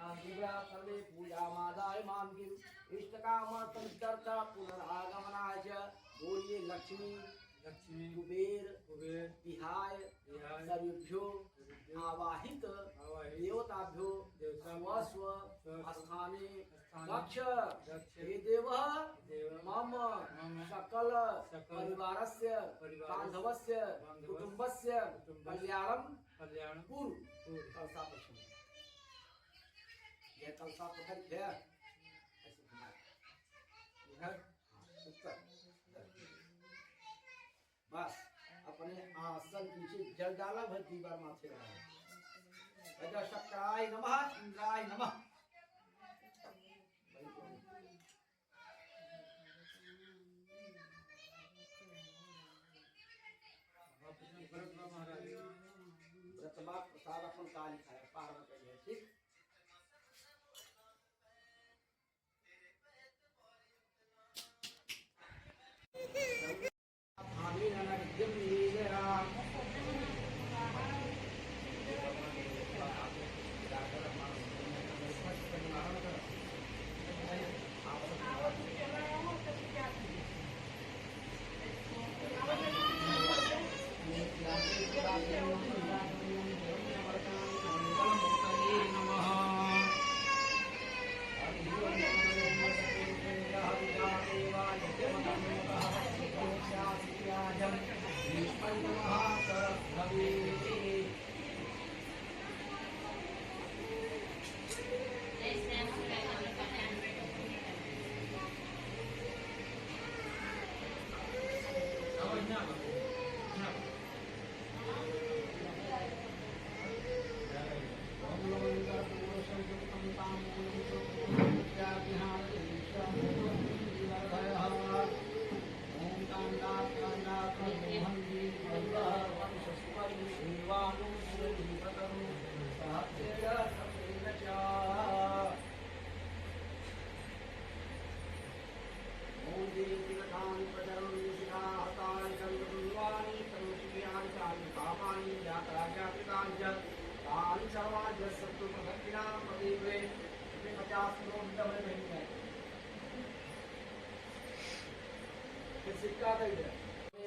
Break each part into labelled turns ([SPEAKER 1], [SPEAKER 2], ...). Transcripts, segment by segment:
[SPEAKER 1] सर्वे पूजामादाय मां किम इष्टकामर्थं पुनरागमनाय च बोलिए लक्ष्मी
[SPEAKER 2] लक्ष्मी
[SPEAKER 1] कुबेर
[SPEAKER 2] कुबेर
[SPEAKER 1] विहाय
[SPEAKER 2] विहाय
[SPEAKER 1] सर्वेभ्यो आवाहित देवताभ्यो स्वस्व स्थाने दक्ष हे देव मम सकल परिवारस्य बांधवस्य कुटुंबस्य कल्याणं कुरु। कलसा पक्षी यह कलसा पकड़ के ऐसे घुमाए उत्तर बस अपने आसन पीछे जल डाला भर दीवार माथे रहा शक्राय नमः इंद्राय नमः। व्रतबाग प्रसाद अपन काल खाए पार्वती है ठीक।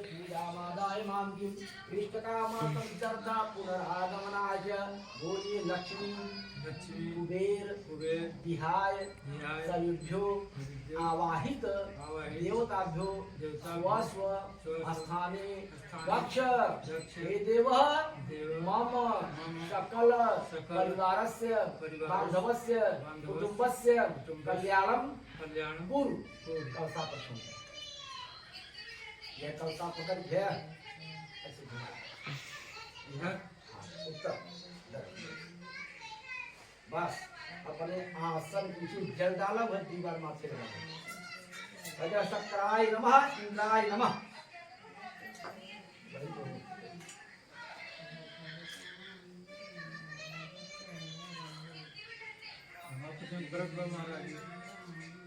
[SPEAKER 1] पूजामादाय मां किम इष्टकामर्थं पुनरागमनाय च बोलिए लक्ष्मी
[SPEAKER 2] लक्ष्मी
[SPEAKER 1] कुबेर
[SPEAKER 2] कुबेर
[SPEAKER 1] विहाय
[SPEAKER 2] विहाय
[SPEAKER 1] सर्वेभ्यो आवाहित देवताभ्यो स्वस्व स्थाने दक्ष हे देव मम सकल परिवारस्य बांधवस्य कुटुंबस्य कल्याणं कुरु। कलसा पक्षी यह कलसा पकड़ के ऐसे घुमाए उत्तर बस अपने आसन पीछे जल डाला भर दीवार माथे रहा शक्राय नमः इंद्राय नमः।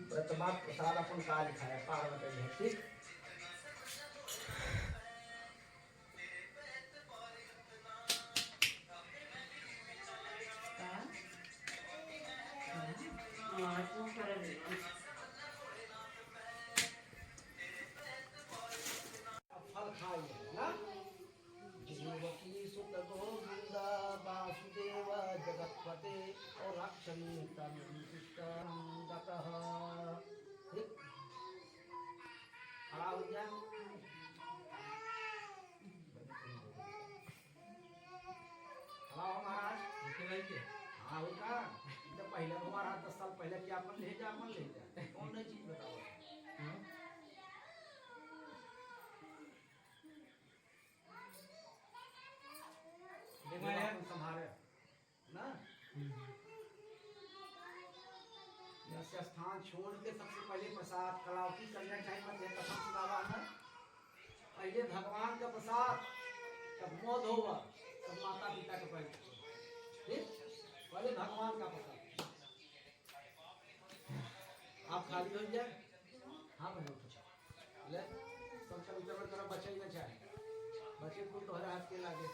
[SPEAKER 1] व्रतबाग प्रसाद अपन काल खाए पार्वती है ठीक। फल खाइए ना जीवकी सुत गोविंद वासुदेव जगतपते और रक्षणी तमः ठीक खड़ा हो गया। खड़ा हो महाराज हाँ होगा तो पहले हमारा 10 साल पहले क्या अपन ले जा कौन नई चीज बताओ। संभाले ना स्थान छोड़ के सबसे पहले प्रसाद कलावती करना चाहिए प्रथम सुनावा है पहले भगवान का प्रसाद तब मोद होगा तब माता पिता के पहले पहले भगवान का प्रसाद आप खाली हो जाए हाँ बने ले सबसे ऊपर तरफ बचे ही ना चाहे बचे को तो हर हाथ के लागे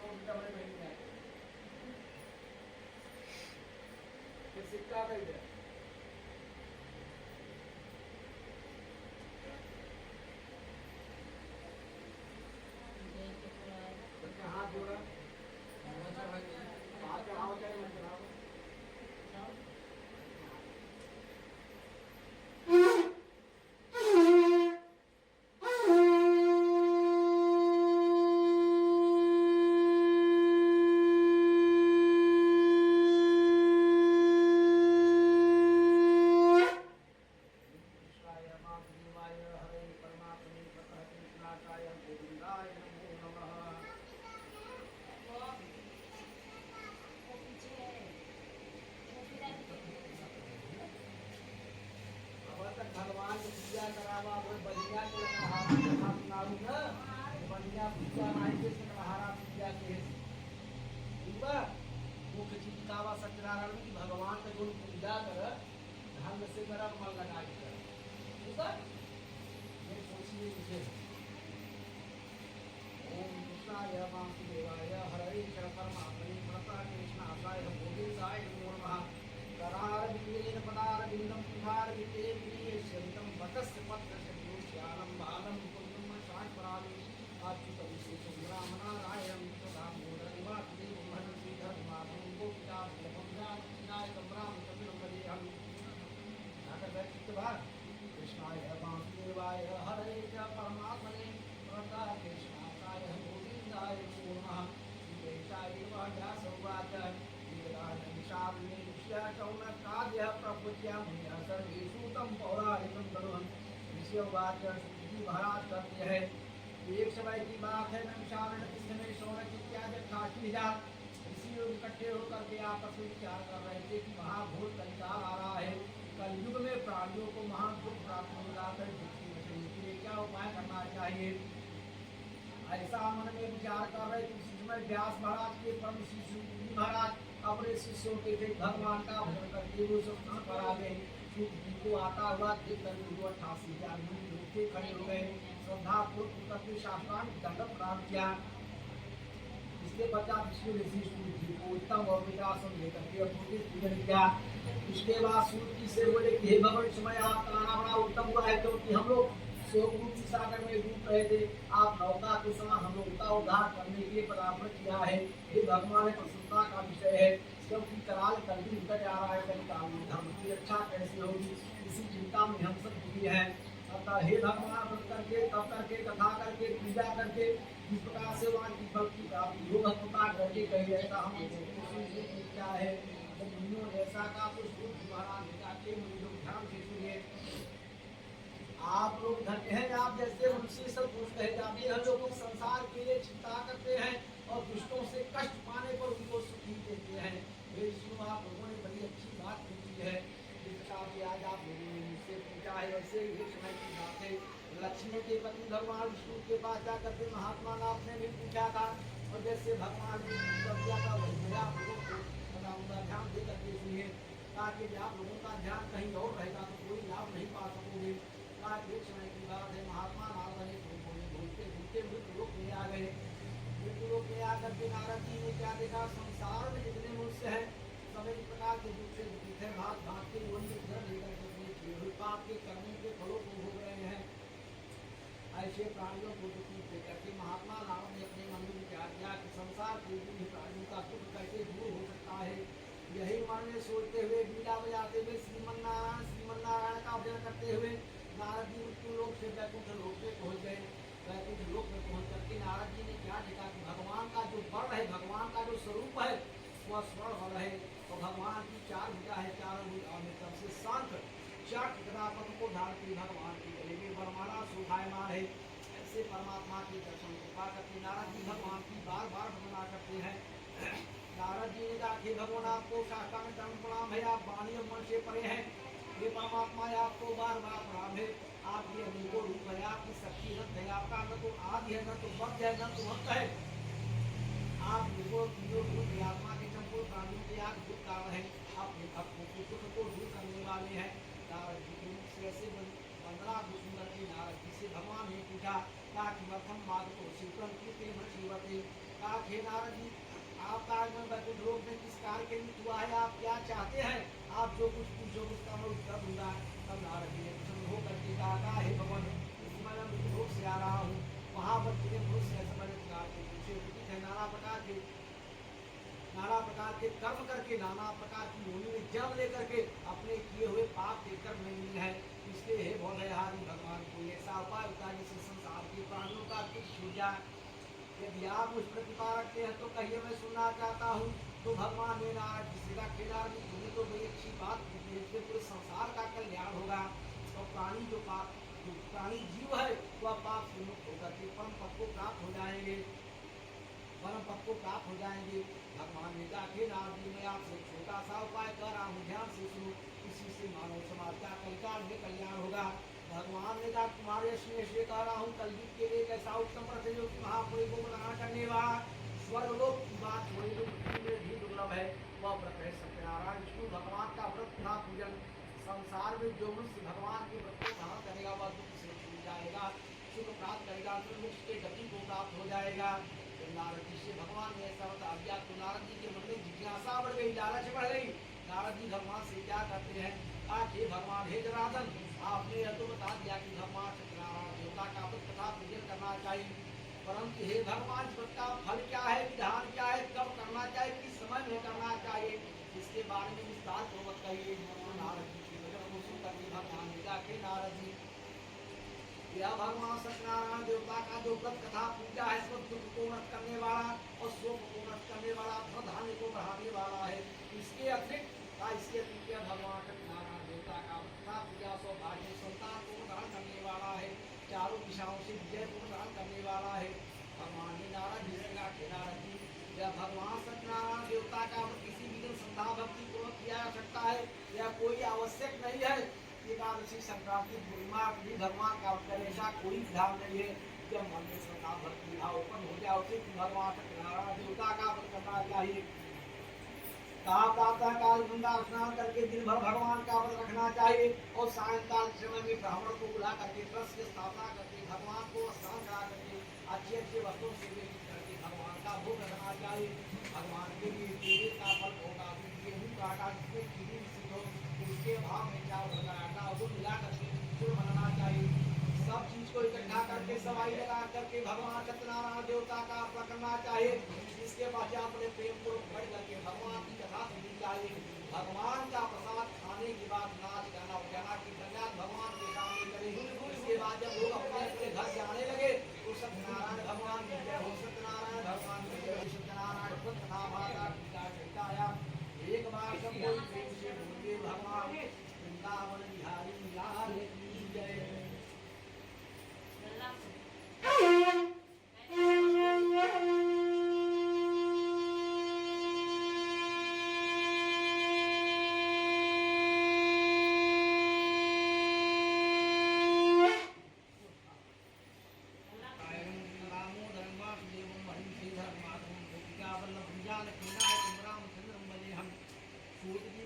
[SPEAKER 1] लोग डबल नहीं जाए फिर सिक्का कही दे हाथ जोड़ा हाथ चढ़ाओ चाहे मत चढ़ाओ भगवान की पूजा करावा वो बढ़िया के लकड़हारा कथा सुनाऊ न बढ़िया पूजा नहीं के लकड़हारा पूजा के ठीक बा मुख्य चीज कावा सत्यनारायण की भगवान का जो पूजा कर ढंग से मेरा मन लगा के कर ठीक है ये सोचिए मुझे ओम कृष्णाय वासुदेवाय हरे परमात्मने प्रणतः कृष्णाय गोविंदाय नमो नमः करार विलेन पदार बिंदम पुधार विते प्रिय शब्दम वकस्य पत्र शब्दोश्यालम बालम कुंदम शांतरामी अच्युतम श्री सुंदराम नारायण दामोदर वासुदेव मन श्रीधर माधव गोपिका लभम जान विनायक राम चंद्र मले हम नाटक व्यक्ति भाग कृष्णाय वासुदेवाय हरे परमात्मने प्रणतः कृष्णाय गोविंदाय नमो नमः श्रीवेशाय व्यासवाच चौनकाद्य प्रभुत्या मुनिया सर्वेषु तम पौराणिकं तरुण ऋषि वाच जी महाराज कहते हैं एक समय की बात है नैमिषारण्य के समय शौनक इत्यादि काशी जा ऋषि लोग इकट्ठे होकर के आपस में विचार कर रहे थे कि महाघोर कलिकाल आ रहा है कलयुग में प्राणियों को महान दुख प्राप्त होगा कर दुखी बचने के लिए क्या उपाय करना चाहिए ऐसा मन में विचार कर रहे थे उस समय व्यास महाराज के परम शिष्य महाराज अपने शिष्यों के थे भगवान का भजन करते हुए सब स्थान पर आ गए जी को आता हुआ देख कर 88 उठे खड़े हो गए श्रद्धा पूर्वक करके शास्त्रांग दंड प्रणाम किया इसके पश्चात विष्णु ऋषि सूर्य जी को उत्तम और विकासन लेकर के पूजन किया उसके बाद सूर्य जी से बोले कि हे भगवान समय आपका आना बड़ा उत्तम हुआ है क्योंकि हम लोग सोमरूप सागर में डूब रहे थे आप नौका के समान हम लोग का उद्धार करने के लिए परामर्श किया है ये भगवान प्रसन्नता का विषय है क्योंकि कराल कलयुग निकट आ रहा है कलिकाल में धर्म की रक्षा कैसे होगी इसी चिंता में हम सब जुटे हैं अतः हे भगवान व्रत करके तप करके कथा करके पूजा करके इस प्रकार से वहाँ की भक्ति प्राप्ति योग कृपा करके कही ऐसा हम क्या है तो मुनियों ऐसा का तो महाराज के मुनि लोग ध्यान से सुनिए आप लोग धन्य हैं आप जैसे मनुष्य सब पुरुष कहे जाते हैं जो लोग संसार के लिए चिंता करते हैं और दुष्टों से कष्ट पाने पर उनको सुखी देते हैं वे विष्णु आप लोगों ने बड़ी अच्छी बात पूछी है जिस प्रकार से आज आप लोगों ने मुझसे पूछा है वैसे एक समय की बात है लक्ष्मी के पति भगवान विष्णु के पास जाकर के महात्मा नाथ ने भी पूछा था और जैसे भगवान विष्णु का वही आप लोगों को ध्यान दे करके सुनिए ताकि आप लोगों का ध्यान कहीं और रहेगा तो कोई लाभ नहीं पा सकोगे एक समय की बात है महात्मा नारद घूमते घूमते मृत्युलोक में आ गए मृत्युलोक में आकर के नारद जी ने क्या देखा संसार में जितने मनुष्य हैं सब एक प्रकार के दुख से दुखित है भाग भाग के वही घर लेकर के पाप के कर्मों के फलों को भोग रहे हैं ऐसे प्राणियों को दुखी देकर के महात्मा नारद ने अपने मन में विचार किया कि संसार के प्राणियों का दुख कैसे दूर हो सकता है यही मन में सोचते हुए बीड़ा बजाते हुए श्रीमन्नारायण का भजन करते हुए नारद जी मृत्यु लोक से वैकुंठ लोक में पहुंच गए वैकुंठ लोक में पहुंच करके नारद जी ने क्या देखा कि भगवान का जो वर्ण है भगवान का जो स्वरूप है वह स्वर्ण वर्ण है और भगवान की 4 भुजा है 4 भुजा में सबसे शांत 4 गदापद को धारण की भगवान की गले में वरमाला शोभायमान है ऐसे परमात्मा के दर्शन कृपा करके नारद जी भगवान की बार बार वंदना करते हैं नारद जी ने कहा कि भगवान आपको साष्टांग दंड प्रणाम है आप वाणी और मन से परे हैं ये परमात्मा आपको बार बार प्रणाम है आपकी अनेकों रूप है आपकी शक्ति रथ है आपका न तो आदि है न तो वक्त है न तो अंत है आप आत्मा के संपूर्ण प्राणियों के आप दुख कारण है आप भक्तों के दुख को दूर करने वाले हैं नारद जी के मुख से ऐसे वंदना सुंदर के नारद जी से भगवान ने पूछा ताकि मर्थम मार्ग को शीतल कृत्रिम जीवते कहा हे नारद जी, आपका आगमन वैकुंठ लोक में किस कार्य के लिए हुआ है, आप क्या चाहते हैं, आप जो कुछ पूछोगे उसका मैं उत्तर दूंगा। तब नारद जी ने प्रसन्न होकर के कहा हे भगवान, इस समय मैं मृत्यु लोक से आ रहा हूँ, वहाँ पर तेरे पुरुष से समय पूछे नाना प्रकार के कर्म करके, नाना प्रकार की योनि में जन्म लेकर के अपने किए हुए पाप के कर्म में मिल है। इसलिए हे भोलेहारी भगवान, कोई ऐसा उपाय होता है जिससे संसार के प्राणियों का दुख छूट जाए। यदि आप मुझ पर कृपा रखते हैं तो कहिए, मैं सुनना चाहता हूँ। तो भगवान ने नारद जी से कहा, तुम्हें तो बड़ी अच्छी बात की, इससे पूरे संसार का कल्याण होगा। तो प्राणी जो प्राणी जीव है वह पाप से मुक्त होकर के परम पद को प्राप्त हो जाएंगे, परम पद को प्राप्त हो जाएंगे। भगवान ने कहा कि नारद जी, मैं आपसे छोटा सा उपाय कर रहा हूँ, ध्यान से सुनो, इसी से मानव समाज का कल्याण में कल्याण होगा। भगवान ने कहा, तुम्हारे स्नेह से कह रहा हूँ, कलयुग के लिए एक ऐसा उत्तम व्रत है जो कि महापुरुष को प्रदान करने वाला स्वर्गलोक की बात थोड़ी भी दुर्लभ है, वह व्रत है सत्यनारायण विष्णु भगवान का व्रत तथा पूजन। संसार में जो मनुष्य भगवान के व्रत को धारण करेगा वह दुख से छूट जाएगा, सुख प्राप्त करेगा, मोक्ष के गति को प्राप्त हो जाएगा। नारद जी से भगवान ने ऐसा बता दिया तो नारद जी के मन में जिज्ञासा बढ़ गई, लालच बढ़ गई। नारद जी भगवान से क्या कहते हैं, हे भगवान, हे जनार्दन, आपने यह तो बता दिया कि भगवान सत्यनारायण देवता का व्रत तथा पूजन करना चाहिए, परंतु हे भगवान, व्रत का फल क्या है, विधान क्या है, कब करना चाहिए, किस समय में करना चाहिए, इसके बारे में विस्तार पूर्वक कहिए। नारद जी के वचन को सुनकर भगवान ने कहा, नारद जी, यह भगवान सत्यनारायण देवता का जो व्रत कथा पूजा है, सब दुख को नष्ट करने वाला और शोक को नष्ट करने वाला, धन धान्य को बढ़ाने वाला है। इसके अतिरिक्त भगवान सत्यनारायण देवता का कथा पूजा सौभाग्य संतान को प्रदान करने वाला है, चारों दिशाओं से विजय को प्रदान करने वाला है। भगवान ने नारद जी से कहा, नारद जी, यह भगवान सत्यनारायण देवता का किसी भी दिन श्रद्धा भक्ति पूर्वक किया जा सकता है, यह कोई आवश्यक नहीं है। एकादशी संक्रांति पूर्णिमा भी भगवान का उत्तर, ऐसा कोई विधान नहीं है। जब मन में श्रद्धा भक्ति भाव उत्पन्न हो जाए उसे भगवान सत्यनारायण देवता का व्रत करना चाहिए। कहा प्रातः काल गंगा स्नान करके दिन भर भगवान का व्रत रखना चाहिए और सायंकाल समय में ब्राह्मण को बुला करके व्रत की स्थापना करके भगवान को स्नान करा करके अच्छे अच्छे वस्त्रों से व्यतीत करके भगवान का भोग रखना चाहिए। भगवान के लिए तेरे का फल होगा, गेहूँ का आटा जिसमें चीनी मिश्रित हो, उसके भाव में चावल का आटा वो मिला करके गुड़ बनाना चाहिए। सब चीज को इकट्ठा करके सवाई लगा करके भगवान सत्यनारायण देवता का अर्पण करना चाहिए। इसके बाद अपने प्रेम को बढ़ करके भगवान की कथा सुननी चाहिए। भगवान का प्रसाद खाने के बाद नाच गाना उजाना की धन्यवाद भगवान के सामने करें। इसके बाद जब लोग अपने अपने घर जाने लगे तो सत्यनारायण भगवान की जय हो, सत्यनारायण भगवान की जय हो, सत्यनारायण कथा भाषा टीका चैताया। एक बार सब कोई प्रेम से बोलिए, भगवान वृंदावन बिहारी लाल की जय।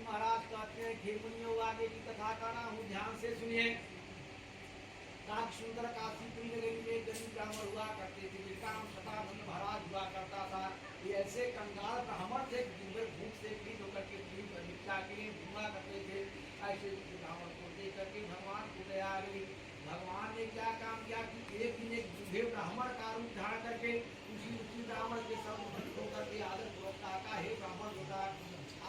[SPEAKER 1] महाराज कहते हैं, हे मुनियों, आगे की कथा कर रहा हूँ, ध्यान से सुनिए। काक सुंदर काशीपुरी नगरी में गरीब ब्राह्मण हुआ करते थे, जिनका नाम शतानंद महाराज हुआ करता था। ये ऐसे कंगाल ब्राह्मण थे, दिन भर भूख से पीट होकर के भिक्षा के लिए घूमा करते थे। ऐसे ब्राह्मण को देख करके भगवान को दया आ गई। भगवान ने क्या काम किया कि एक दिन एक बूढ़े ब्राह्मण का रूप धारण करके उसी ब्राह्मण के सब होकर के आदर पूर्वक कहा, हे ब्राह्मण होता,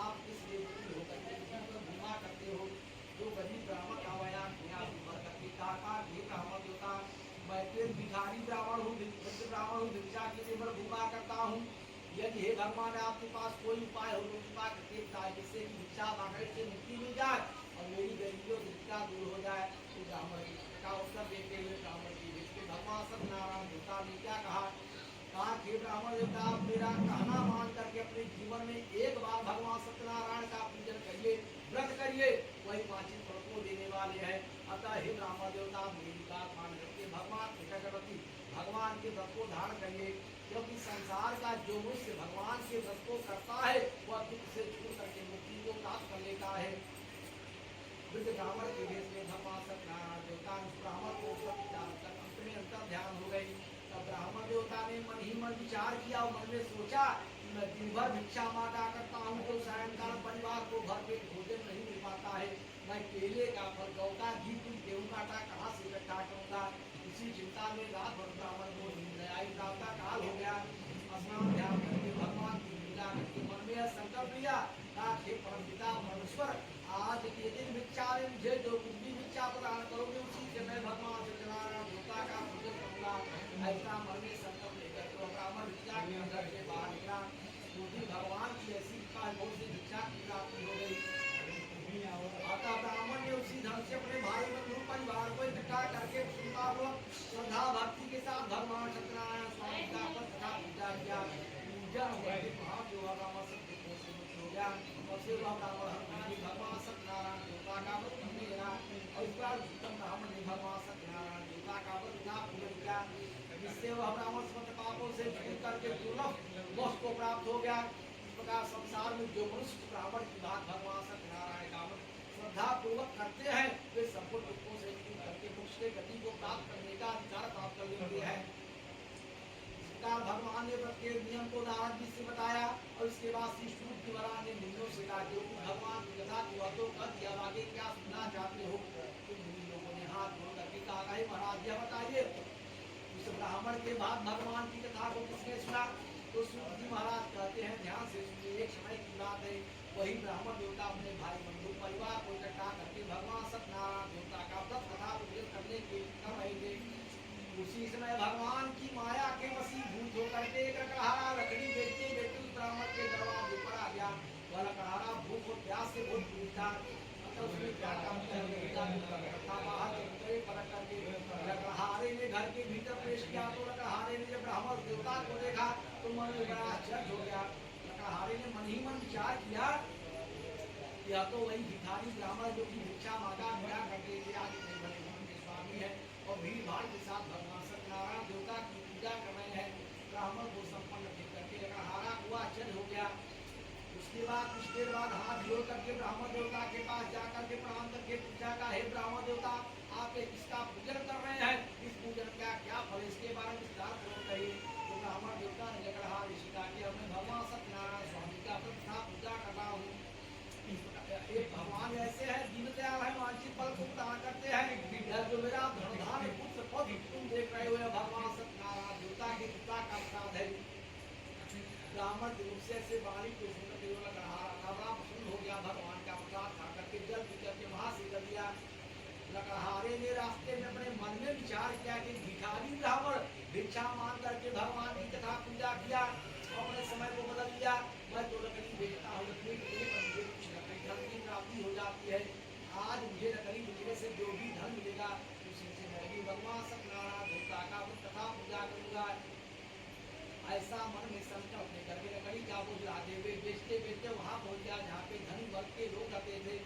[SPEAKER 1] आप किस लिए होकर के घूमा करते हो, जो गरीब ब्राह्मण का बयान करके कहा, हे ब्राह्मण देवता, मैं तो भिखारी ब्राह्मण हूँ, ब्राह्मण हूँ, भिक्षा के लिए घूमा करता हूँ। यदि हे भगवान आपके पास कोई उपाय हो तो कृपा करके जिससे भिक्षा मांगने से मुक्ति मिल जाए और मेरी गरीबियों की भिक्षा दूर हो जाए। तो ब्राह्मण का उत्तर देते हुए ब्राह्मण की भेज भगवान सत्यनारायण देवता ने क्या कहा कि ब्राह्मण देवता, आप मेरा कहना मान करके अपने जीवन में एक बार भगवान सत्यनारायण का पूजन करिए, व्रत करिए, वही वांछित फल को देने वाले हैं। अतः हे ब्राह्मण देवता, मेरी बात मान करके भगवान के व्रत को धारण करिए, क्योंकि संसार का जो मनुष्य भगवान के व्रत को करता है वह दुख से छूट करके मुक्ति को प्राप्त कर लेता है। वृद्ध ब्राह्मण के भेष में भगवान सत्यनारायण देवता उस ब्राह्मण को अंत में अंतर ध्यान हो गई। तब ब्राह्मण देवता ने मन ही मन विचार किया और मन में सोचा कि मैं दिन भर भिक्षा मांगा करता हूँ तो सायंकाल परिवार को भर पेट भोजन नहीं मिल पाता है। मैं केले का फल, गौ का घी, दूध, गेहूं का आटा कहाँ से इकट्ठा करूंगा। इसी चिंता में रात भर ब्राह्मण को नींद नहीं आई। प्रातः काल हो गया, स्नान ध्यान करके भगवान की लीला करके मन में यह संकल्प लिया, हे परमपिता महेश्वर, आज के दिन भिक्षा में मुझे जो कुछ भी भिक्षा प्रदान करोगे उसी से मैं भगवान सत्यनारायण देवता का पूजन करूंगा। ऐसा मन में संकल्प लेकर तो ब्राह्मण भिक्षा के अंदर से बाहर निकला। क्योंकि भगवान की ऐसी बहुत सी भिक्षा की प्राप्ति हो गई। अतः ब्राह्मण ने उसी ढंग से अपने भाई बंधु परिवार को इकट्ठा करके श्रद्धा भक्ति के साथ भगवान सत्यनारायण स्वामी का तथा पूजा किया। पूजा हो गया और फिर भगवान सत्यनारायण देवता का व्रत लेना और इस बार उत्तम ब्राह्मण ने भगवान सत्यनारायण देवता का व्रत का पूजन किया, जिससे वह ब्राह्मण समस्त पापों से छूट करके दुर्लभ मोक्ष को प्राप्त हो गया। इस प्रकार संसार में जो मनुष्य ब्राह्मण की बात भगवान सत्यनारायण का व्रत श्रद्धा पूर्वक करते हैं वे संपूर्ण दुखों से छूट करके मोक्ष के गति को प्राप्त करने का अधिकार प्राप्त कर लेते हैं। भगवान ने व्रत के नियम को नारद जी से बताया और इसके बाद श्री सूत जी महाराज ने मुनियों से कहा जो भगवान की कथा की बातों कर दिया, आगे क्या सुनना चाहते हो। तो मुनि लोगों ने हाथ जोड़ करके कहा, महाराज यह बताइए उस ब्राह्मण के बाद भगवान की कथा को किसने सुना। तो सूत जी महाराज कहते हैं, ध्यान से सुनिए, एक समय की बात है, वही ब्राह्मण देवता अपने भाई बंधु परिवार को इकट्ठा करके भगवान सत्यनारायण देवता का व्रत कथा पूजन करने के कर रहे थे। उसी समय भगवान की माया के वशीभूत होकर के एक लकड़हारा लकड़ी बेचते बेचते उस ब्राह्मण के दरवाजे पर आ गया। वह लकड़हारा भूख और प्यास से बहुत पीड़ित था। उसने क्या काम किया, बाहर परख करके लकड़हारे ने घर के भीतर प्रवेश किया। तो लकड़हारे ने जब ब्राह्मण देवता को देखा तो मन में बड़ा आश्चर्य हो गया। लकड़हारे ने मन ही मन विचार किया, यह तो वही भिखारी ब्राह्मण जो की भिक्षा मांगा गया करते थे, आज इतने बड़े मन के स्वामी है और भीड़ भाड़ के साथ भगवान सत्यनारायण देवता की पूजा कर रहे हैं। ब्राह्मण को संपन्न करके लकड़हारा हुआ आश्चर्य हो गया। उसके बाद कुछ देर बाद हाथ जोड़ करके ब्राह्मण देवता के पास जाकर के प्रणाम करके पूछा का, हे ब्राह्मण देवता, आप किसका पूजन कर रहे हैं, इस पूजन का क्या फल, इसके बारे में विस्तार पूर्वक कहिए। तो ब्राह्मण देवता ने लकड़हार ऋषि का कि मैं भगवान सत्यनारायण स्वामी का प्रतिष्ठा पूजा कर रहा हूँ। एक भगवान ऐसे है, दीनदयाल है, वांछित फल को प्रदान करते हैं। जो मेरा धनधान पुत्र पद तुम देख रहे हो भगवान सत्यनारायण देवता के पिता का प्रसाद है। ब्राह्मण से वाणी को सुनकर बड़ा प्रसन्न हो गया। भगवान का प्रसाद खा करके जल पी करके वहां से कर दिया। लकड़हारे ने रास्ते में अपने मन में विचार किया कि भिखारी ब्राह्मण भिक्षा मांग करके भगवान की कथा पूजा किया और अपने समय को बदल दिया। मैं तो लकड़ी बेचता हूँ, लकड़ी कुछ धन की प्राप्ति हो जाती है। आज मुझे लकड़ी बेचने से जो भी धन मिलेगा उसी से मैं भगवान सत्यनारायण देवता का कथा पूजा करूंगा। ऐसा मन में संकल्प लेकर के लकड़ी का बोझ लादे हुए बेचते बेचते वहां पहुंच गया जहाँ पे धनी वर्ग के लोग रहते थे।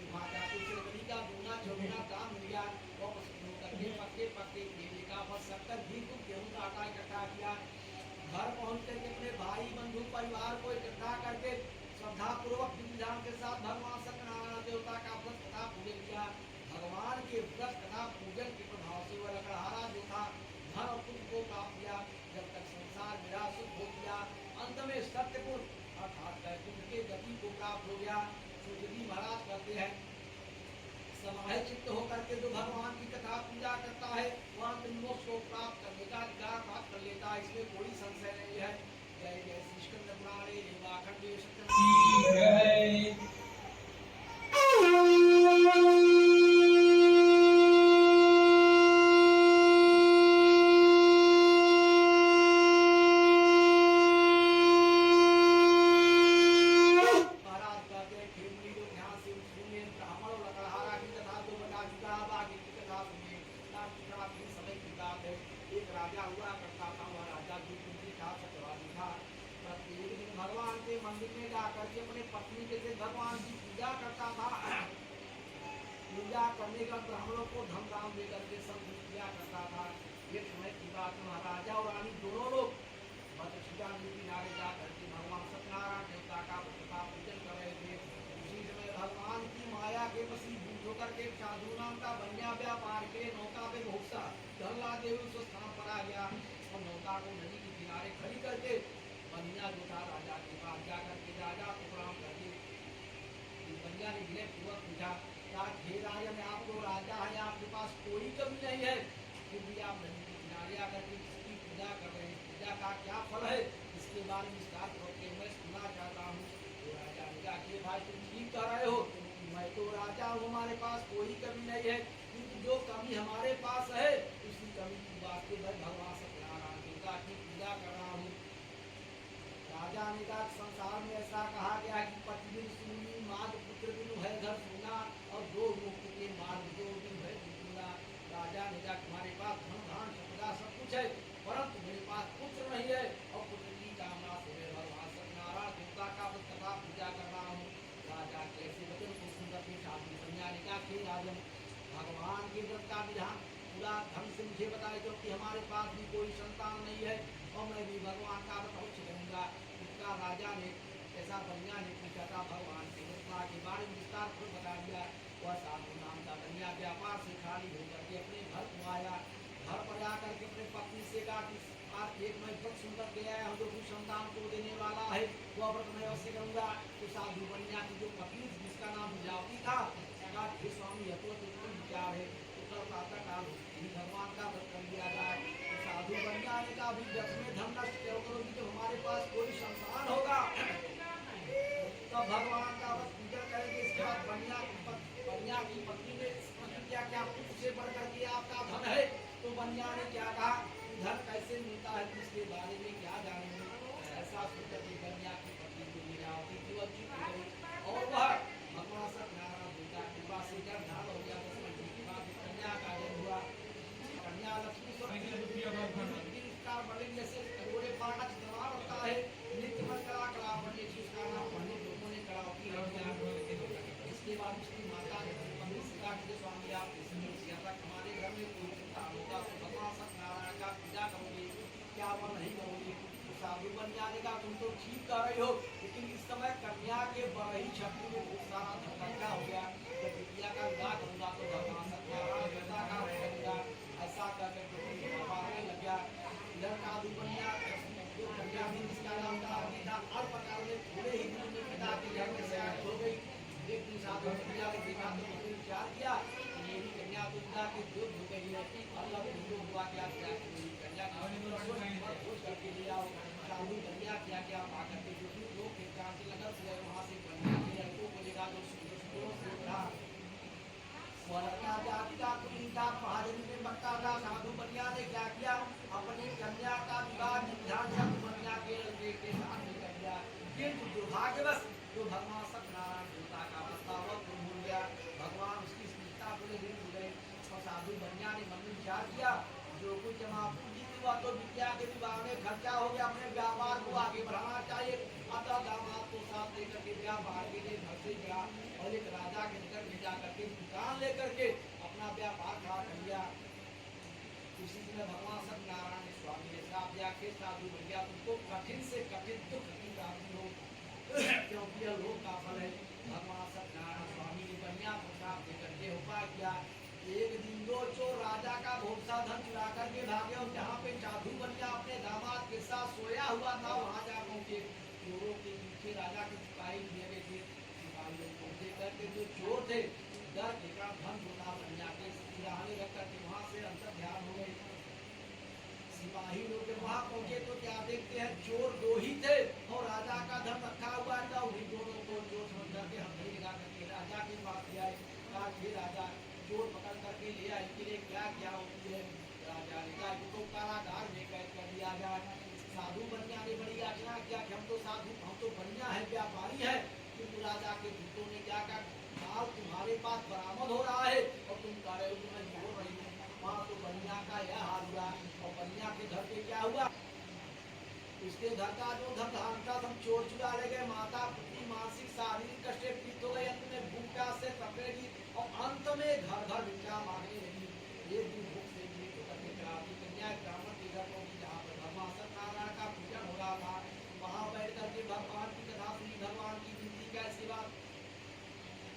[SPEAKER 1] वहां जाके उसे लकड़ी का दूना चौगुना दाम मिल गया और करके पक्के पक्के केले का बस शक्कर घी दूध गेहूं का आटा इकट्ठा किया। घर पहुंच करके अपने भाई बंधु परिवार को इकट्ठा करके श्रद्धा पूर्वक विधान के साथ भगवान सत्यनारायण देवता का व्रत कथा पूजन किया। भगवान के व्रत कथा पूजन के प्रभाव से वह लकड़हारा जो था धन और पुत्र को प्राप्त किया। जब तक संसार विरासुत हो गया, अंत में सत्यपुर अर्थात वैकुंठ के गति को प्राप्त हो गया। सूर्यजी महाराज कहते हैं, समाहित चित्त होकर के जो भगवान की कथा पूजा करता है वह अंतिम मोक्ष को प्राप्त करने का अधिकार प्राप्त कर लेता है, इसमें कोई संशय नहीं है। जय जय श्री कृष्ण पुराणे रेवाखंडे सत्यम। करने का ब्राह्मणों को धन दाम देकर के सब किया करता था। एक समय की बात में महाराजा और रानी दोनों लोग मत्स्या नदी किनारे जाकर के भगवान सत्यनारायण देवता का कथा पूजन कर रहे थे। उसी समय भगवान की माया के वशीभूत होकर के साधु नाम का बनिया व्यापार के नौका पे बहुत सा धन लाते हुए उस स्थान पर आ गया और बनिया ने विनय पूर्वक पूछा, हे राजन, आप तो राजा हैं, आपके पास कोई कमी नहीं है, फिर भी आप नदी के किनारे आकर के किसकी पूजा कर रहे हैं? पूजा का क्या फल है, इसके बारे में विस्तार करके मैं सुनना चाहता हूँ। तो राजा ने कहा कि भाई तुम ठीक कह रहे हो, मैं तो राजा हूँ, हमारे पास कोई कमी नहीं है, क्योंकि जो कमी हमारे पास है उसी कमी की वास्ते मैं भगवान सत्यनारायण देवता की पूजा कर रहा हूँ। राजा ने कहा संसार में ऐसा कहा गया कि पति बिन सूनी, मार्ग पुत्र बिन है घर सोना, और दो मुक्त के मार्ग दो बिन है दुगुना। राजा ने कहा तुम्हारे पास धन धान संपदा सब कुछ है, परंतु मेरे पास पुत्र नहीं है, और पुत्र की कामना से मैं भगवान सत्यनारायण देवता का कथा पूजा कर रहा हूँ। राजा कैसे वचन को सुनकर के साधु बनिया ने कहा कि राजन, भगवान के व्रत का विधान पूरा ढंग से मुझे बताए, क्योंकि हमारे पास भी कोई संतान नहीं है और मैं भी भगवान का व्रत अवश्य करूँगा। इसका राजा ने ऐसा बनिया ने पूछा था, भगवान के व्रत के बारे में विस्तार पूर्वक बता दिया। वह साधु नाम का बनिया व्यापार से खाली होकर के अपने घर को आया। घर पर आकर के अपने पत्नी से कहा कि आज एक मैं व्रत सुनकर के आया हूँ जो कुछ संतान को देने वाला है, वह व्रत मैं अवश्य करूँगा। तो साधु बनिया की जो पत्नी जिसका नाम विजावती था, हे स्वामी यह तो उत्तम विचार है, उत्तर प्रातः काल भगवान का व्रत कर लिया जाए। तो साधु बनिया ने कहा अभी व्रत में धन नष्ट क्यों करोगी, जब हमारे पास कोई संतान होगा तब भगवान का व्रत पूजा करेंगे। इसके बाद बनिया की पत्नी ने प्रतिज्ञा क्या पुत्र से बढ़कर के आपका धन है? तो बनिया ने क्या कहा, धन कैसे मिलता है इसके बारे में क्या जानेंगे? ऐसा सोचकर के बनिया की पत्नी को लीलावती थी वह चुप हो गई और वह भगवान सत्यनारायण देवता की कृपा से गर्भधारण हो गया। 10 महीने के बाद कन्या का जन्म हुआ। कन्या लक्ष्मी का बड़े जैसे गोरे पाना चित्रवा होता है, नित्य मन कला कला पढ़ने से उसका नाम पढ़ने लोगों ने करावती रख दिया। इसके बाद उसकी माता ने मंदिर से कहा कि स्वामी आप तक हमारे घर में कोई चिंता होगा तो भगवान सत्यनारायण का पूजा करोगे क्या, वह नहीं करोगे? तो साधु बनिया ने कहा तुम तो ठीक कर रहे हो, लेकिन इस समय कन्या के बड़े ही छत्र में बहुत सारा धक्का हो गया। जब बिटिया का विवाह करूंगा तो भगवान सत्यनारायण देवता का करूंगा, ऐसा करके लग गया। लड़का दुपनिया जो कन्या भी जिसका नाम था अल्पकाल में थोड़े ही दिन में पिता के घर में से हो गई। एक दिन साधु बनिया ने देखा तो उसने विचार किया मेरी कन्या तो पिता के दूध हो गई है, अल्लाह को हुआ क्या क्या मेरी कन्या खोज करके ले आओ। साधु बनिया क्या क्या आकर के जो लोग के कांटे लगा गए वहाँ से बनिया के लड़कों को लेगा तो जाति का कुलीनता महाजनी में मक्का था। साधु बनिया ने क्या किया, अपनी कन्या का विवाह निर्धारण साधु बनिया के साथ में कर दिया। किंतु दुर्भाग्यवश जो भगवान सत्यनारायण देवता का प्रस्ताव भूल गया, भगवान उसकी स्मृति को ले भूल गए। और साधु बनिया ने मन में विचार किया जो कुछ जमा पूंजी हुआ तो विद्या के विवाह में खर्चा हो गया, अपने व्यापार को आगे बढ़ाना चाहिए। अतः दामाद को साथ लेकर के व्यापार के लिए घर से गया और एक राजा के निकट में जाकर के दुकान लेकर के अपना व्यापार खड़ा कर लिया। उसी समय भगवान सत्यनारायण ने स्वामी ने श्राप दिया कि साधु बनिया तुमको कठिन से कठिन दुख की प्राप्ति हो, क्योंकि यह लोक का फल है। भगवान सत्यनारायण स्वामी ने बनिया को श्राप देकर के उपाय किया। एक दिन दो चोर राजा का बहुत सा धन चुरा करके भागे और जहाँ पे साधु बनिया अपने दामाद के साथ सोया हुआ था वहाँ जा पहुँचे। चोरों के पीछे राजा के सिपाही लगे थे। सिपाही लोग पहुँचे करके जो चोर थे डर के कारण धन चुरा बनिया के सिराने रख करके वहाँ से अंतर ध्यान हो गए। सिपाही लोग वहाँ पहुँचे तो क्या देखते हैं, चोर दो ही थे और राजा का धन रखा हुआ था। उन्हीं दोनों को चोर समझ करके हथेली लगा करके राजा के पास गए। कहा कि राजा चोर पकड़ करके ले आए, इसके लिए क्या क्या होती है? राजा ने कहा इनको कारागार में कैद कर दिया जाए। साधु बनिया ने बड़ी याचना किया कि हम तो साधु, हम तो बनिया है, व्यापारी है, किंतु राजा के दूतों ने क्या कहा, माल तुम्हारे पास बरामद हो रहा है और तुम कह रहे हो कि मैं बोल रही हूँ। वहाँ तो बनिया का यह हाल हुआ। और बनिया के घर पे क्या हुआ, उसके घर का जो धन धान था सब चोर चुरा ले गए। माता पुत्री मानसिक शारीरिक कष्ट पीड़ित हो गई, अंत में भूख प्यास से तपेगी और अंत में घर घर भिक्षा मांगने लगी। एक दिन भूख से पीड़ित होकर के चढ़ाती कन्या ब्राह्मण के घर पहुंची जहाँ पर भगवान सत्यनारायण का पूजन हो रहा था। वहाँ बैठ करके भगवान की कथा सुनी, भगवान की जिंदगी कैसी बात।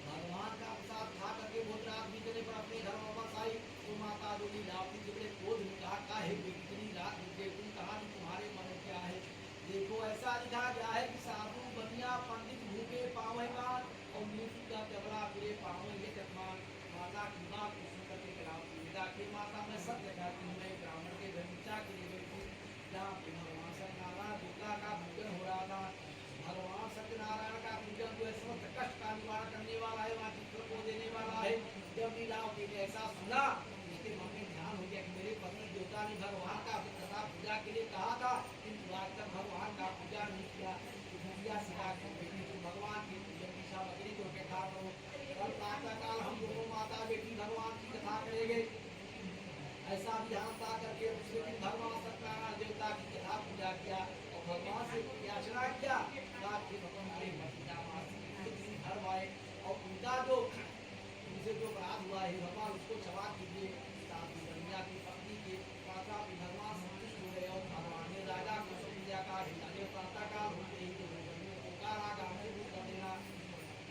[SPEAKER 1] भगवान का प्रसाद खा करके बहुत रात बीतने पर अपने घर वापस आई तो माता जो लीलावती के बड़े क्रोध में कहा है कितनी रात बीते, तुम कहा तुम्हारे मन में क्या है? देखो ऐसा लिखा गया है कि साधु बनिया पंडित भूखे पावेगान और मृत्यु का के पावन ये चकमान माता की बात को सुनकर के कलावती विदा की। माता मैं सत्य कहती हूँ, मैं ब्राह्मण के घर भिक्षा के लिए गई थी, जहाँ पे भगवान सत्यनारायण दुर्गा का पूजन हो रहा था। भगवान सत्यनारायण का पूजन जो है समस्त कष्ट का निवारण करने वाला है, वहाँ चित्र को देने वाला है। जब लीलावती ने ऐसा सुना, उसके मन में ध्यान हो गया कि मेरे पत्नी देवता ने भगवान का तथा पूजा के लिए कहा था, किंतु आज तक भगवान का पूजा नहीं किया। सिखा बेटी तो भगवान की पूजन की सामग्री को कथा करो। कल प्रातः काल हम दोनों माता बेटी भगवान की कथा करेंगे। ऐसा ध्यान पा करके दूसरे दिन भगवान सत्यनारायण देवता की कथा पूजा किया और भगवान से याचना किया। भगवान घर आए और उनका जो उनसे जो अपराध हुआ है भगवान उसको क्षमा कीजिए। कन्या की पत्नी के माता भी भगवान संतुष्ट हो गए और भगवान ने राजा को पूजा का प्रातः काल होते ही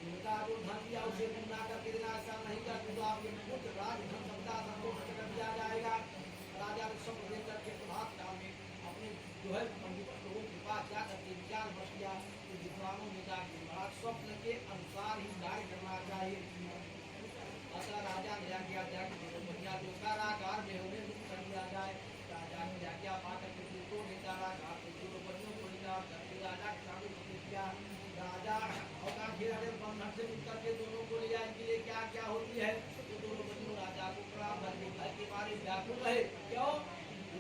[SPEAKER 1] उनका जो धन दिया उसे पूरा करके देना। ऐसा नहीं करते तो आपके पुत्र राजधन सबका सबको खर्च कर दिया जाएगा। राजा ने सब देख करके प्रभात काल में अपने जो है पंडित लोगों के पास जा करके विचार बस किया कि विद्वानों ने जाकर महाराज स्वप्न के अनुसार ही कार्य करना चाहिए। अतः राजा ने आज्ञा दिया कि बढ़िया जो कारागार में उन्हें मुक्त कर दिया जाए। राजा ने आज्ञा पाकर के दूतों ने कारागार से दोनों बनियों को निकाल करके राजा के सामने पेश किया। राजा और फिर अरे बंधन से मुक्त करके दोनों को ले जाए, इनके लिए क्या क्या होती है। तो दोनों बनियों राजा को प्रणाम करके घर के बारे में व्याकुल रहे। क्यों?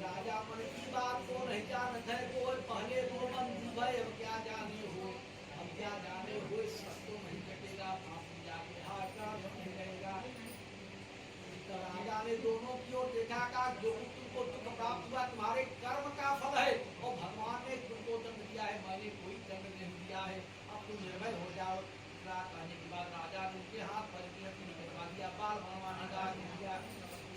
[SPEAKER 1] राजा मन की बात को नहीं जानत है, वो पहले दो बंधु भाई अब क्या जाने हो, अब क्या जाने हो, सस्तो नहीं कटेगा, फांसी जाके हाथ नहीं रहेगा। तो राजा ने दोनों की ओर देखा का जो तुमको दुख प्राप्त हुआ तुम्हारे कर्म का फल है और भगवान ने तुमको दंड दिया है, मैंने कोई दंड नहीं दिया है, अब तुम निर्भय हो जाओ। रात आने के बाद राजा ने उनके हाथ पर निकलवा दिया, बाल बनवाने का दिया।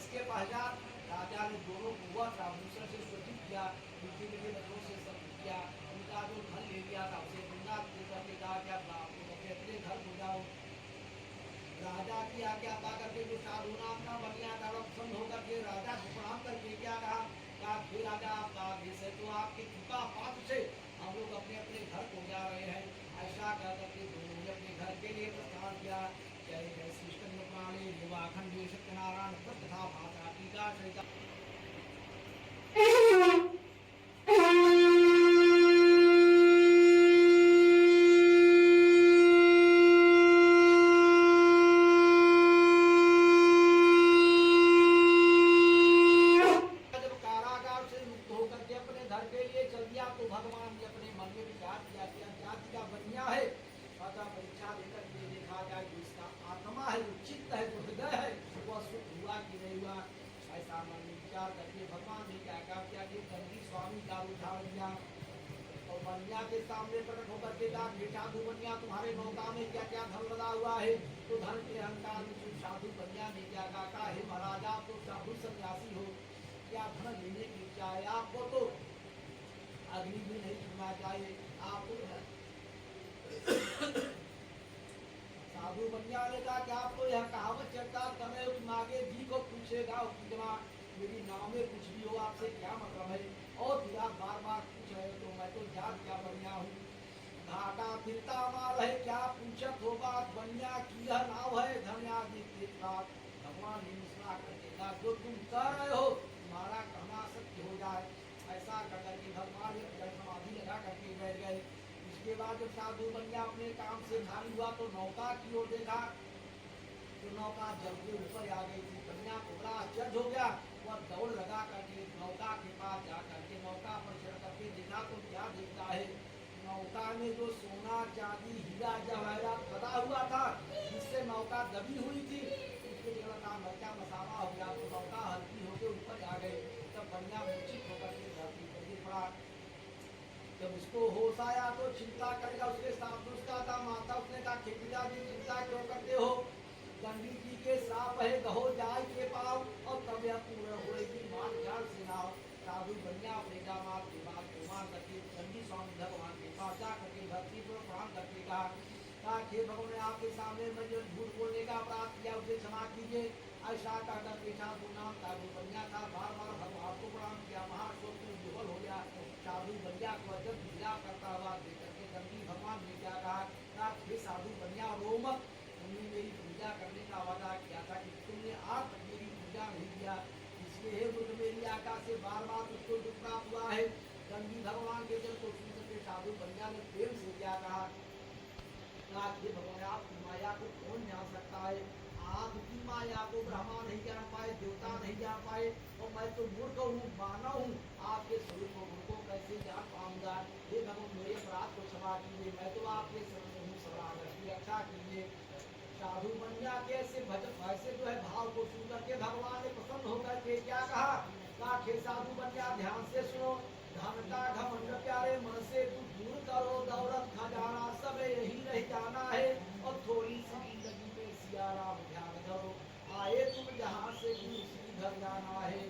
[SPEAKER 1] इसके पश्चात राजा ने दोनों को वह आभूषण से सुरक्षित किया, मीठे मीठे वचनों से सब किया। उनका जो धन ले लिया था उसे गुंडा करके कहा क्या अपने घर हो जाओ। राजा की आज्ञा पा करके जो साधु नाम का बनिया था प्रसन्न होकर के राजा को प्रणाम करके क्या कहा कि राजा आपका आदेश है तो आपकी कृपा पात्र से हम लोग अपने अपने घर को जा रहे हैं। ऐसा कह करके दोनों ने अपने घर के लिए प्रस्थान किया। जय जय श्री कृष्ण प्राणी युवाखंड सत्यनारायण तथा भाषा टीका सहिता तुम्हारे नौका में क्या क्या धन लगा हुआ है। तो धन के अहंकार में साधु कन्या ने क्या कहा, हे महाराज आप तो साधु सन्यासी हो, क्या धन लेने की इच्छा है आपको? तो अग्नि भी नहीं छूना चाहिए आपको। साधु कन्या ने कहा कि आपको यह कहावत चलता समय उस आगे जी को पूछेगा मेरी नाम में कुछ भी हो आपसे क्या मतलब है, और फिर आप बार बार पूछ रहे हो तो मैं तो जान क्या बनिया हूँ। घाटा फिरता माल है क्या पूछत हो बात, बनिया की यह नाव है धन्यादि भगवान ने मुस्कुरा करके कहा जो तुम कह रहे हो तुम्हारा कहना सत्य हो जाए। ऐसा कर के भगवान ने समाधि लगा करके बैठ गए। इसके बाद जब साधु बनिया अपने काम से खाली हुआ तो नौका की ओर देखा तो नौका जल के ऊपर आ गई थी। कन्या को बड़ा आश्चर्य हो गया, वह दौड़ लगा करके नौका के पास जा करके नौका पर चढ़ करके देखा तो क्या देखता है, नौका में जो सोना चांदी हीरा जवाहरात लगा हुआ था जिससे नौका दबी हुई थी उसके जगह का मरचा मसाला हो गया तो नौका हल्की होकर ऊपर आ गई। तब बनिया मूर्छित होकर के धरती पर गिर पड़ा। जब उसको होश आया तो चिंता करेगा, उसके साथ उसका था माता, उसने कहा कि पिताजी चिंता क्यों करते हो, पंडित जी के श्राप है कहो जाय के पाओ और तब यह पूर्ण होएगी मान ध्यान से नाओ। साधु बनिया अपने दामाद के बाद मान करके पंडित स्वामी भगवान के पास जा करके भक्ति पर प्रणाम करके कहा कि भगवान आपके सामने मैं जो झूठ बोलने का अपराध किया उसे क्षमा कीजिए। ऐसा कहकर के साधु नाम साधु बनिया था, बार बार भगवान को प्रणाम किया, महाशोक में विफल हो गया। साधु बनिया को जब पूजा करता हुआ देख करके गंदी भगवान ने क्या कहा, साधु बनिया रो मत, मेरी पूजा भगवान के जल को सुन करके साधु बनिया ने प्रेम से क्या कहा, ये भगवान आपकी माया को कौन जान सकता है, आपकी माया को ब्रह्मा नहीं जान पाए, देवता नहीं जान पाए, और मैं तो मूर्ख हूँ, मानव हूँ, आपके स्वरूप को कैसे जान पाऊंगा। हे भगवान मेरे अपराध को क्षमा कीजिए, मैं तो आपके शरण हूँ, शरणागत की रक्षा कीजिए। साधु बनिया के ऐसे जो है भाव को सुन करके भगवान ने प्रसन्न होकर के क्या कहा कि साधु बनिया ध्यान से सुनो, धन का घमंड प्यारे मन से तू दूर करो, दौलत खजाना सब यही रह जाना है, और थोड़ी सी जिंदगी में सिया राम ध्यान धरो, आए तुम जहाँ से दूसरी घर जाना है।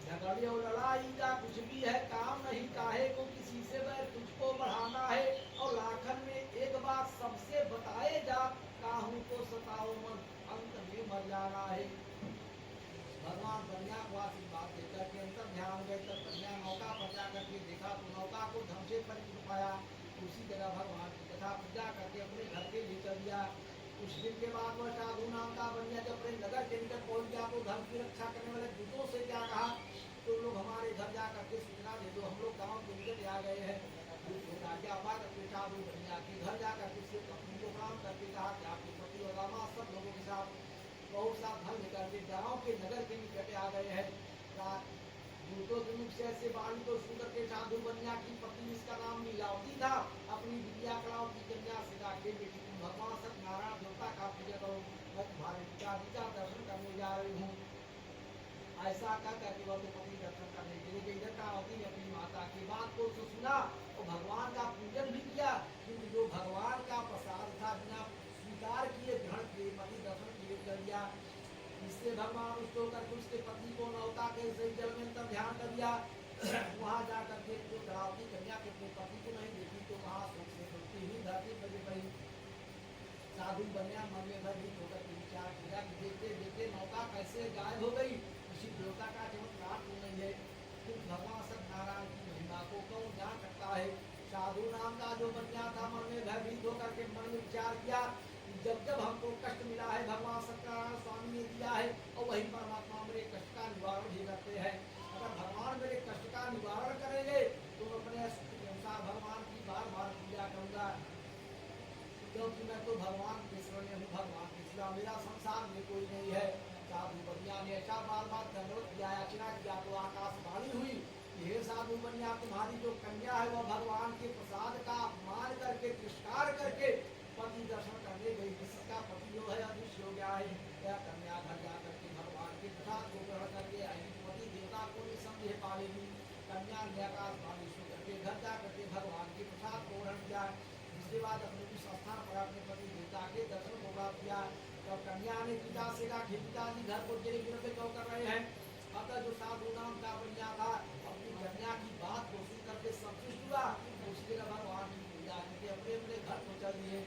[SPEAKER 1] झगड़े और लड़ाई का कुछ भी है काम नहीं, काहे को किसी से वैर तुझको बढ़ाना है, और लाखन में एक बात सबसे बताए जा, काहू को सताओ मत, अंत में मर जाना है। भगवान बनिया को आशीर्वाद देकर के अंतर ध्यान गए, तब बनिया नौका पर जाकर के देखा तो नौका को धन से परिचित पाया, उसी जगह भगवान की कथा पूजा करके अपने घर के लिए चल दिया। कुछ दिन के बाद वह साधु नाम का बनिया जब अपने नगर के निकट पहुंच गया तो धर्म की रक्षा करने वाले दूतों से क्या कहा, तो लोग हमारे घर जा करके सूचना दे दो, हम लोग गाँव के निकट आ गए हैं। साधु बनिया के घर जाकर के पत्नी को प्रणाम करके कहा कि आपके पति और रामा सब लोगों के साथ बहुत सा धन लेकर के गाँव के नगर के निकट आ गए हैं। दूतों के मुख से ऐसे वाणी को सुनकर के साधु बनिया की पत्नी, इसका नाम लीलावती था, अपनी विद्या कलावती कन्या से जाके बेटी तुम भगवान सत्यनारायण देवता का पूजा करो, मैं तुम्हारे पिता जी का दर्शन करने जा रही हूँ। ऐसा कह करके वह पति दर्शन करने के लिए इधर कावती ने अपनी माता की बात को सुना और भगवान का पूजन भी किया, क्योंकि जो भगवान का प्रसाद था बिना स्वीकार किए ग्रहण किए पति दर्शन किए कर दिया। इससे भगवान उसको करके उसके पति को नौका के सही जल में अंतर ध्यान कर दिया। वहाँ जाकर के जो द्रावती कन्या के अपने पति को नहीं देखी तो वहाँ शोक से डूबती हुई धरती पर गिर पड़ी। साधु बनिया मन में भयभीत होकर के विचार किया कि देखते देखते नौका कैसे गायब हो गई, उसी देवता का चमत्कार तो नहीं है, तो भगवान सत्यनारायण की महिमा को कौन जान सकता है। साधु नाम का जो बनिया था मन में भयभीत होकर के मन में विचार किया, जब जब हमको कष्ट मिला है भगवान सत्यनारायण स्वामी ने दिया है, और वही परमात्मा मेरे कष्ट का निवारण भी करते हैं। अगर भगवान मेरे कष्ट का निवारण करेंगे तो अपने अनुसार भगवान की बार बार पूजा करूंगा, क्योंकि मैं तो भगवान के शरण हूँ, भगवान के सिवा मेरा संसार में कोई नहीं है। साधु बनिया ने ऐसा बार बार दंडवत किया, याचना किया तो आकाशवाणी हुई, हे साधु बनिया तुम्हारी जो कन्या है वह भगवान के प्रसाद का अपमान करके तिरस्कार करके पति दर्शन करने गई, जिसका पति जो है अदृश्य हो गया है। यह कन्या घर जाकर के भगवान के प्रसाद को ग्रहण करके आई, पति देवता को निसंदेह पालेगी। कन्या ने आकाशवाणी सुन करके घर जाकर के भगवान के प्रसाद को ग्रहण किया, जिसके बाद अपने उस स्थान पर अपने पति देवता के दर्शन को प्राप्त किया। तब कन्या ने पिता से कहा कि पिताजी घर को तेरे गिर पे क्यों कर रहे हैं। अतः जो साधु नाम का बनिया था अपनी कन्या की बात को सुन करके संतुष्ट हुआ, उसके लिए भगवान की पूजा करके अपने अपने घर को चल दिए।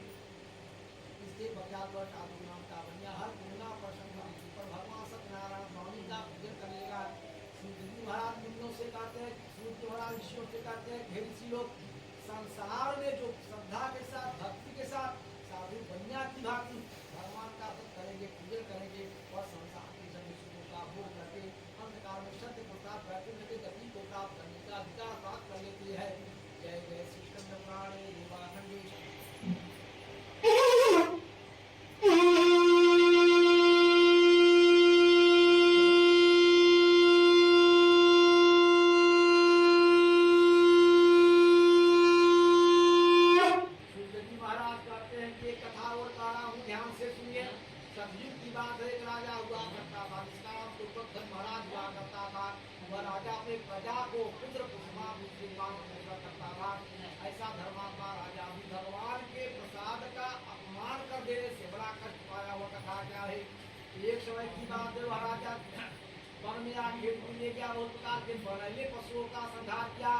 [SPEAKER 1] इसके पश्चात वह साधु नाम का बनिया हर पूर्णा प्रसन्न पर भगवान सत्यनारायण स्वामी का पूजन करेगा। सूर्य महाराज मुनियों से कहते हैं, सूर्य महाराज ऋषियों से कहते हैं, हे ऋषि लोग संसार में जो श्रद्धा के साथ भक्ति के साथ साधु बनिया की भांति भगवान का भक्त करेंगे, पूजन करेंगे और संसार के सभी सुखों का भोग करके अंधकार में सत्य को प्राप्त वैकुंठ के गति को प्राप्त करने का अधिकार प्राप्त कर लेती है। जय जय श्री कृष्ण पुराणे देवाखंडे। एक समय की बात है, महाराजा वन में आगे ले गया, बहुत प्रकार के बड़े पशुओं का संहार किया।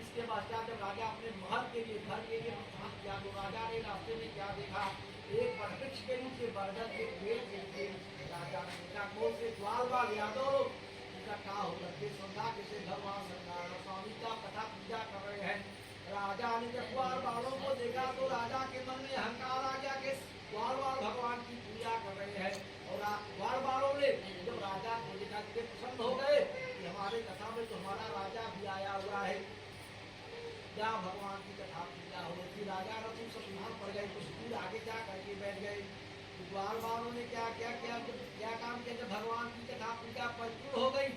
[SPEAKER 1] इसके पश्चात जब राजा अपने महल के लिए घर के लिए प्रस्थान किया तो राजा ने रास्ते में क्या देखा, एक वृक्ष के नीचे बरगद के पेड़ के नीचे राजा ने देखा कौन से ग्वाल वाल यादव इकट्ठा होकर के संध्या के भगवान सत्यनारायण स्वामी का कथा पूजा कर रहे हैं। राजा ने जब ग्वाल वालों को देखा तो राजा के मन में अहंकार आ गया कि ग्वाल वाल भगवान की पूजा कर रहे हैं, और ग्वाल वालों ने जब राजा को देखा के प्रसन्न हो गए कि हमारे कथा में तो हमारा राजा भी आया हुआ है। क्या भगवान की कथा पूजा हो रही थी। राजा रघु सब बीमार पड़ गए, कुछ दूर आगे जा करके बैठ गए। द्वार वालों ने क्या क्या क्या क्या काम किया। जब भगवान की कथा पूजा परिपूर्ण हो गई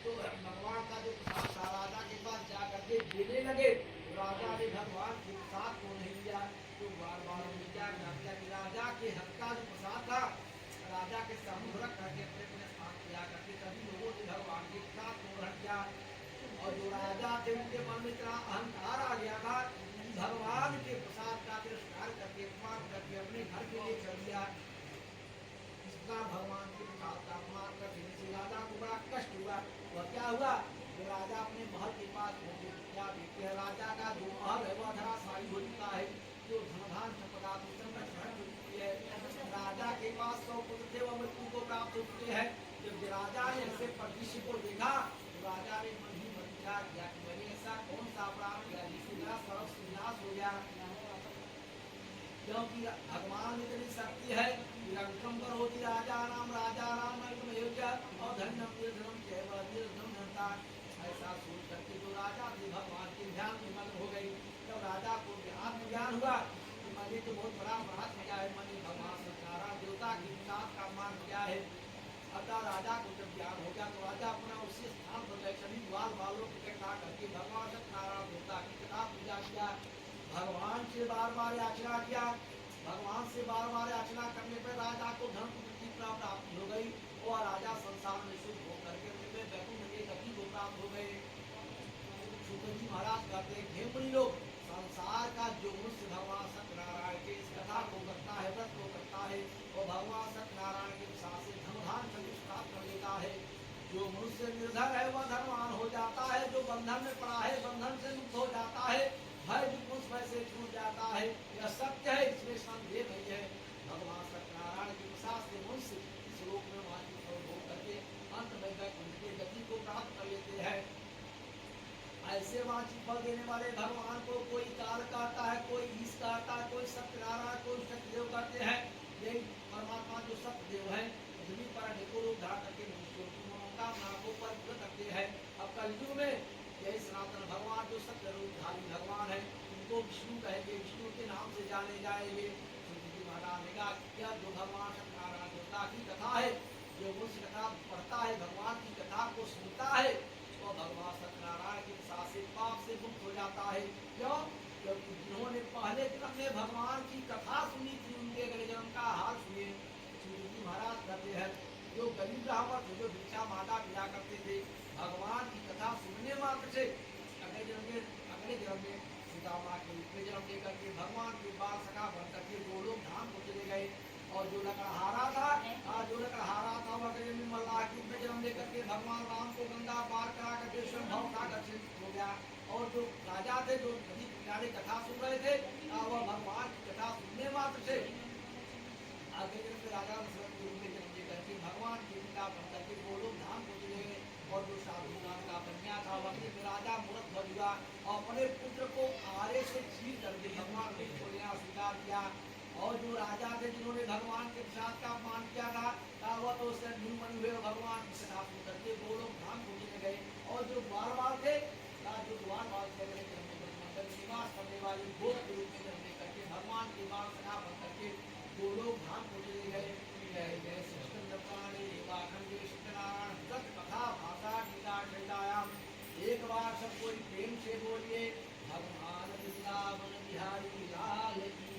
[SPEAKER 1] तो भगवान का जो प्रसाद था राजा के पास जा करके देने लगे। राजा ने भगवान के प्रसाद को नहीं लिया तो द्वार वालों ने क्या किया कि राजा के हक का जो प्रसाद था राजा के सामने रख करके अपने अपने स्थान किया करके सभी लोगों ने भगवान के प्रसाद को ग्रहण किया। और जो राजा थे उनके मन में इतना अहंकार आ गया था कि भगवान के प्रसाद का तिरस्कार करके अपमान करके अपने घर के लिए चल दिया। इसका भगवान के प्रसाद का अपमान कर देने से राजा को बड़ा कष्ट हुआ। वह क्या हुआ, जो राजा अपने महल के पास पहुंचे, क्या देखते हैं राजा का जो महल है वह धराशायी हो चुका है, जो धनधान संपदा संकट हो चुकी है। राजा के पास 100 पुत्र थे वह मृत्यु को प्राप्त हो चुके हैं। जब राजा ने ऐसे परिदृश्य को देखा तो राजा ने मन ही मन विचार किया कि मैंने ऐसा कौन सा अपराध किया जिससे मेरा सर्व विनाश हो गया। क्योंकि भगवान इतनी शक्ति है, निरंकम करोति राजा नाम योग्य और धन्यम निर्धनम केवल निर्धनम धनता। ऐसा सोच करके जो राजा थे भगवान के ध्यान में मग्न हो गई। जब राजा को आत्मज्ञान हुआ कि मैंने तो बहुत बड़ा अपराध किया है, मैंने भगवान सत्यनारायण देवता के प्रसाद का मान किया है। अतः राजा को जब ज्ञान हो गया तो राजा अपना उसी स्थान पर गए, सभी द्वार वालों को इकट्ठा करके भगवान सत्यनारायण देवता की कथा पूजा किया। भगवान से बार बार याचना किया। भगवान से बार बार याचना करने पर राजा को धन की प्राप्ति हो गई और राजा संसार में सुख हो करके वैकुंठ के गति को प्राप्त हो गए। शुक्र जी महाराज कहते हैं, हे मुनि लोग, संसार का जो मनुष्य भगवान सत्यनारायण के इस कथा को करता है, व्रत को करता है और भगवान सत्यनारायण के प्रसाद से धनधान प्राप्त कर लेता है। जो मनुष्य निर्धन है वह धनवान हो जाता है, जो बंधन में पड़ा है बंधन से मुक्त हो जाता है, भय विपुष भय से छूट जाता है। यह सत्य है, इसमें संदेह नहीं है। भगवान सत्यनारायण के प्रसाद से मनुष्य इस लोक में वांछित हो करके अंत में वैकुंठ की गति को प्राप्त कर लेते हैं। ऐसे वांछित फल देने वाले भगवान को कोई काल कहता है, कोई ईश कहता है, कोई सत्यनारायण, कोई सत्यदेव कहते हैं। यही परमात्मा जो सत्यदेव है पृथ्वी पर अनेकों रूप धारण करके मनुष्यों की मनोकामना को परिपूर्ण करते हैं। अब कलयुग में यही सनातन भगवान जो सत्य रूपधारी भगवान है उनको विष्णु कहेंगे, विष्णु के नाम से जाने जाएंगे। महाराज ने कहा क्या जो भगवान सत्यनारायण देवता की कथा है, जो उस कथा पढ़ता है, भगवान की कथा को सुनता है, तो भगवान सत्यनारायण के प्रसाद से पाप से मुक्त हो जाता है। क्यों? क्योंकि जिन्होंने पहले जन्म में भगवान की कथा सुनी थी उनके अगले जन्म का हाल सुनिए। महाराज कहते हैं जो गरीब ब्राह्मण थे, जो भिक्षा माता पिया करते थे, भगवान की कथा सुनने मात्र से अगले जन्म में सीता माँ के रूप में जन्म लेकर के भगवान के बाल सखा बन करके गोलोक धाम को चले गए। और जो लकड़हारा था वह अगले में मल्लाह के रूप में जन्म लेकर के भगवान राम को गंगा पार करा करके स्वयं भाव उठाकर हो गया। और जो राजा थे जो नदी किनारे कथा सुन रहे थे वह भगवान की कथा सुनने मात्र से आगे राजा करके भगवान के पिता बन करके गोलोक धाम को चले गए। और जो साधुनाथ का कन्या था वह राजा मूर्ख बन गया और अपने पुत्र को आरे से छीन करके भगवान को छोड़ना स्वीकार किया। और जो राजा थे जिन्होंने भगवान के प्रसाद का अपमान किया था वह तो उससे निर्मल हुए भगवान की कथा सुन करके गोलोक धाम को चले गए। और जो बार थे जो द्वार निवास करने वाली भोग के रूप में जन्म करके भगवान के बाल सखा बन करके गोलोक धाम को चले गए। कथा भाषा गीता चैतायाम एक बार सब कोई प्रेम से बोलिए भगवान वृंदावन बिहारी लाल की।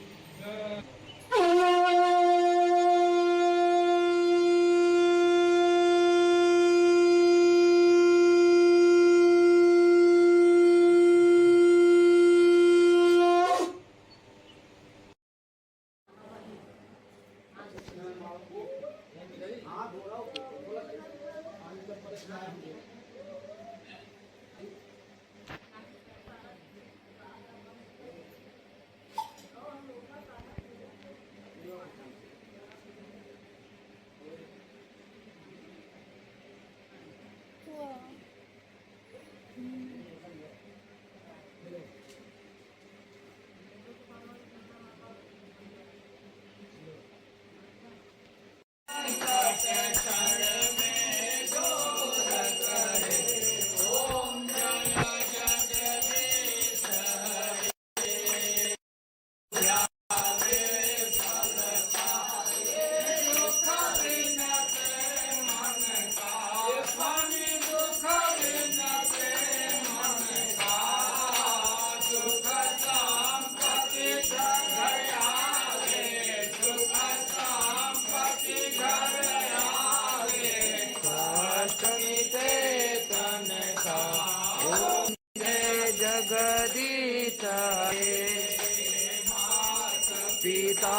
[SPEAKER 2] पिता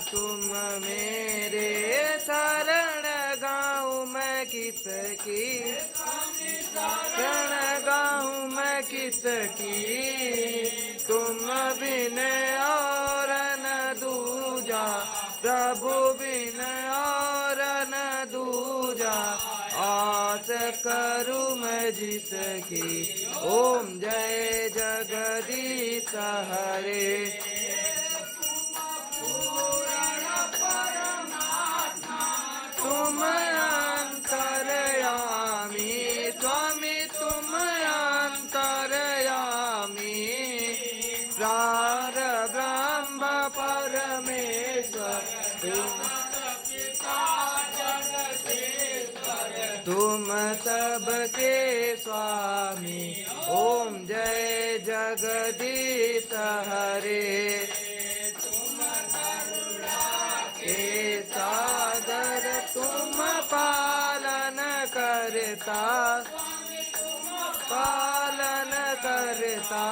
[SPEAKER 2] तुम मेरे, शरण गाऊं मैं किसकी, शरण गाऊं मैं किसकी, तुम बिन और न दूजा, प्रभु बिन और न दूजा, आस करूं मैं जिसकी। ओम जय जगदीश हरे। तुम अंतर्यामी, स्वामी तुम अंतर्यामी, प्रार ब्रह्म परमेश्वर तुम सबके स्वामी। ओम जय जगदीश हरे। हे सादर तुम पालन करता, पालन करता,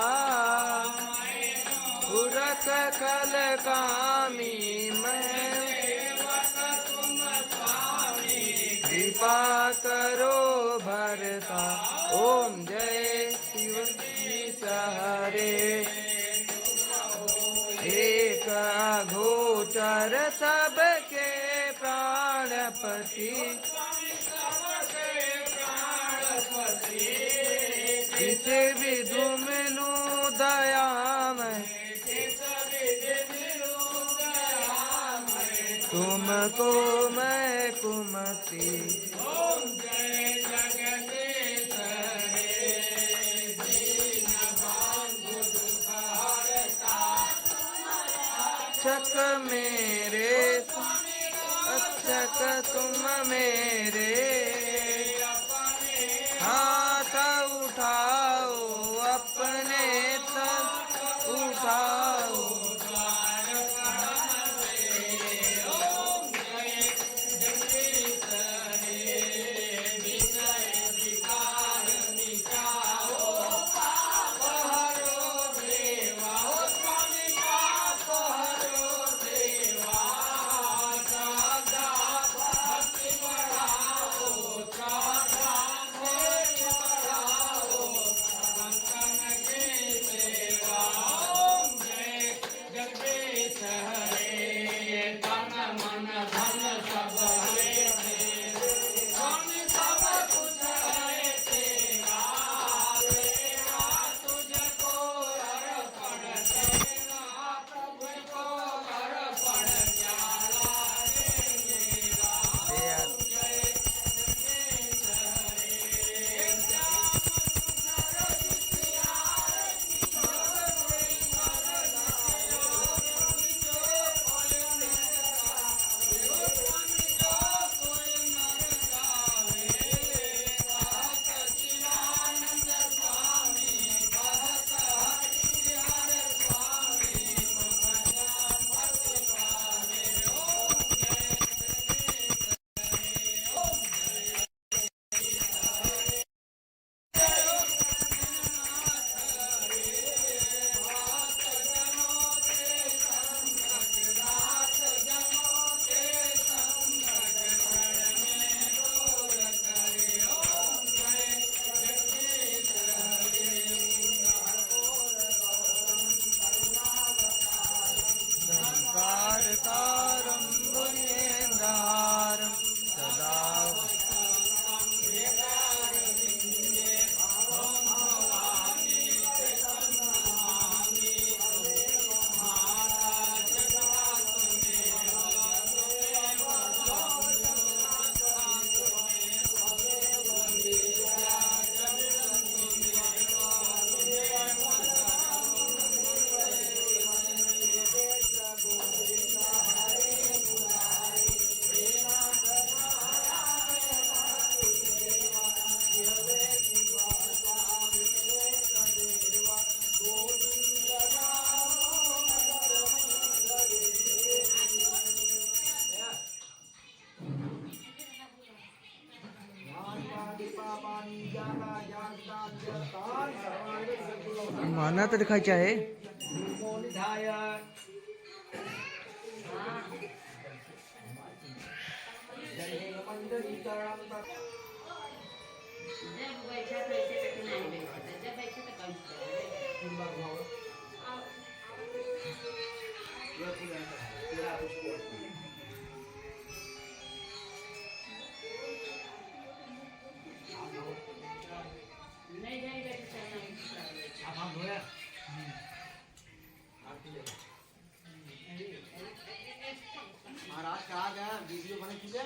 [SPEAKER 2] पुरख कल कामी मैं, कृपा करो भरता। ओम जय शिव हरे। एक अगोचर सबके प्राणपति, किसे विधु मिलूं दयामय, तुमको मैं कुमति। अच्छक मेरे, अच्छक तुम मेरे, हाथ उठाओ अपने तक उठाओ। माना तो दिखाई चाहे।
[SPEAKER 3] जब बैठा तो ऐसे करके नहीं बैठा था, जब बैठा तो कैसे
[SPEAKER 1] तीन बार घुमाओ ये पूरा तेरा कुछ बोल
[SPEAKER 3] नहीं जाएगा तो चलना
[SPEAKER 1] आप हम धोया आरती ले महाराज का आ गया वीडियो बने चुके